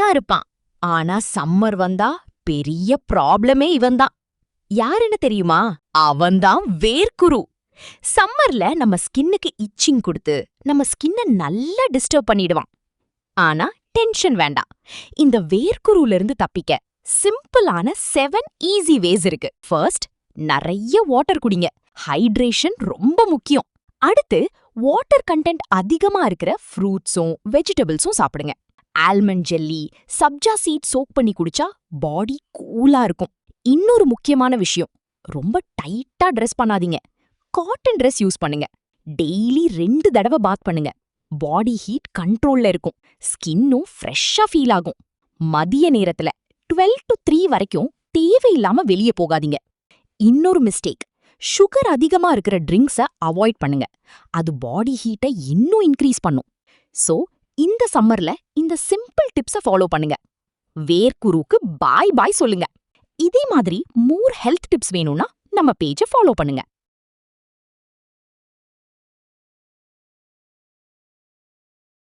ஹாப்பியா இருப்பான். ஆனா சம்மர் வந்தா பெரிய ப்ராப்ளமே இவன்தான். யாருன்னு தெரியுமா? அவன்தான் வேர்க்குரு. சம்மர்ல நம்ம ஸ்கின்னுக்கு இச்சிங் கொடுத்து நம்ம ஸ்கின்னை நல்லா டிஸ்டர்ப் பண்ணிடுவான். ஆனா டென்ஷன் வேண்டாம். இந்த வேர்க்குருல இருந்து தப்பிக்க சிம்பிளான 7 ஈஸி வேஸ் இருக்கு. ஃபர்ஸ்ட், நிறைய வாட்டர் குடிங்க. ஹைட்ரேஷன் ரொம்ப முக்கியம். அடுத்து, வாட்டர் கண்டென்ட் அதிகமா இருக்கிற ஃப்ரூட்ஸும் வெஜிடபிள்ஸும் சாப்பிடுங்க. Almond jelly, sabja seed soak பண்ணி குடிச்சா பாடி கூலா இருக்கும். இன்னொரு முக்கியமான விஷயம், ரொம்ப டைட்டா ட்ரெஸ் பண்ணாதீங்க. காட்டன் ட்ரெஸ் யூஸ் பண்ணுங்க. டெய்லி 2 தடவை பாத் பண்ணுங்க. பாடி ஹீட் கண்ட்ரோல்ல இருக்கும். ஸ்கின்னும் ஃப்ரெஷ்ஷா ஃபீல் ஆகும். மதிய நேரத்துல 12 to 3 வரைக்கும் தேவையில்லாம வெளியே போகாதீங்க. இன்னொரு மிஸ்டேக், சுகர் அதிகமா இருக்கிற ட்ரிங்க்ஸை அவாய்ட் பண்ணுங்க. அது பாடி ஹீட்டை இன்னும் இன்க்ரீஸ் பண்ணும். சோ இந்த சம்மர்ல இந்த சிம்பிள் டிப்ஸை ஃபாலோ பண்ணுங்க. வேர்க்குருவுக்கு பாய் பாய் சொல்லுங்க. இதே மாதிரி மோர் ஹெல்த் டிப்ஸ் வேணும்னா நம்ம பேஜை ஃபாலோ பண்ணுங்க.